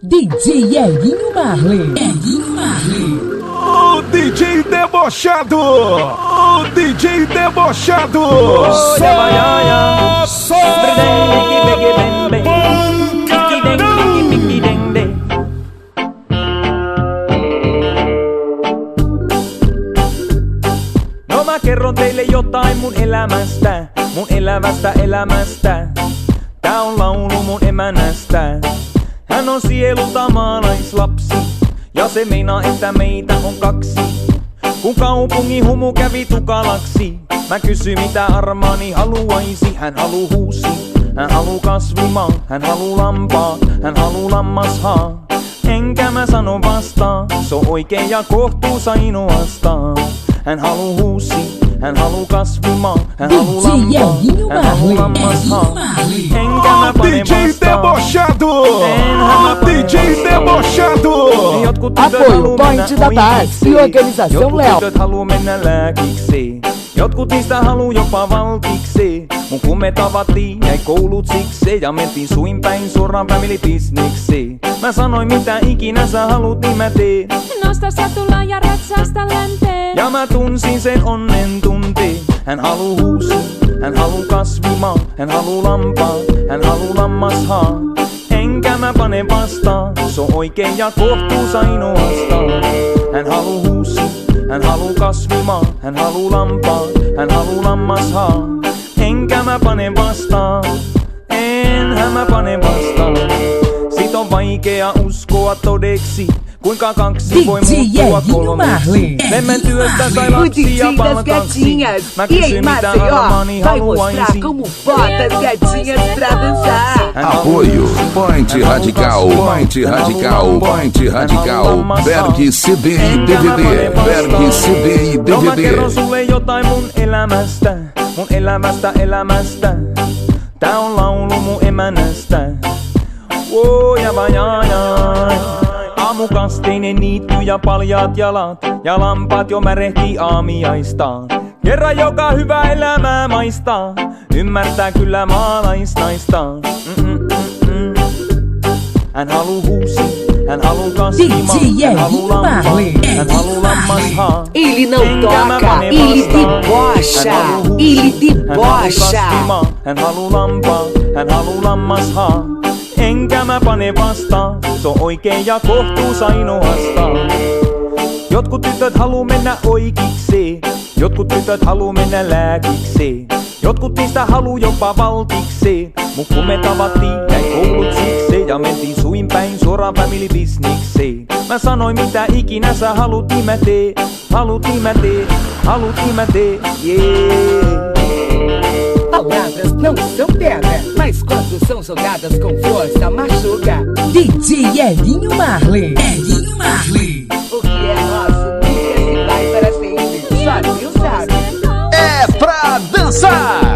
DJ Elinho Marley. Elinho Marley. O DJ debochado. O DJ debochado. Só No mä kerron teille jotain mun elämästä. Tää on laulu mun emänästä. Hän on sielulta maalaislapsi, ja se meinaa, että meitä on kaksi. Kun kaupungin humu kävi tukalaksi, mä kysyin mitä Armani haluaisi. Hän haluu huusi, hän haluu kasvimaa, hän haluu lampaa, hän haluu lammashaa. Enkä mä sano vastaan, se on oikein ja kohtuus ainoastaan. Hän haluu huusi, hän haluu kasvimaa, hän haluu lampaa, hän haluu lammashaa. Enkä mä pane vastaan, enhän mä pane vastaan. Jotkut tytöt haluu mennä oikeiksi, jotkut tytöt haluu mennä lääkiksi. Jotkut niistä haluu jopa valtiksi. Mun kun me tavattiin, jäi koulut siksi. Ja mentiin suin päin suoraan family-bisneksi. Mä sanoin mitä ikinä sä haluut, niin mä teen. Nosta satula ja ratsasta länteen. Ja mä tunsin sen onnen tunteen. Hän haluu huusi, hän haluu kasvimaa, hän haluu lampaa, hän haluu lammashaa. Enkä mä pane vastaan, se on oikein ja kohtuus ainoastaan. Hän haluu huusi, hän haluu kasvimaa, hän haluu lampaa, hän haluu lammashaa. Enkä mä pane vastaan, enhän mä pane vastaan. Sit on vaikea uskoa todeksi, kuinka kaksi voi muuttua kolmeksi. Lemmen työstä sai lapsia palkaksi. Mä kysyn mitä Armani haluaisi. Apoio Point Radical, Point Radical, Point Radical, Berg CD e DVD, Berg CD e No mä DVD. kerron sulle jotain mun elämästä. Tää on laulu mun emänästä. Aamukasteinen niitty ja paljaat jalat, ja lampaat jo märehtii aamiaistaan. Kerran joka hyvä elämää maistaa, ymmärtää kyllä maalaisnaistaan. Hän haluu huusi, hän haluu kasvimaa, hän haluu lampaa, hän haluu lammashaa. Ele não toca, ele debocha, ele debocha. Hän haluu lampaa, hän haluu lammashaa. Enkä mä pane vastaan, se on oikein ja kohtuus ainoastaan. Jotkut tytöt haluu mennä oikeiksi, jotkut tytöt haluu mennä lääkiksi. Jotkut niistä haluu jopa valtiksi. Mut kun me tavattiin, jäi koulut siksi. Ja mentiin suin päin suoraan family-bisneksi. Mä sanoin mitä ikinä sä haluut, niin mä tee. Haluut, niin mä tee. Haluut, niin mä tee. Yeah. Palavras não são pedra, mas quando são jogadas com força, machuca. DJ Elinho Marley. Elinho Marley. O que é nosso nunca se vai para sempre. Só Deus sabe. É pra dançar.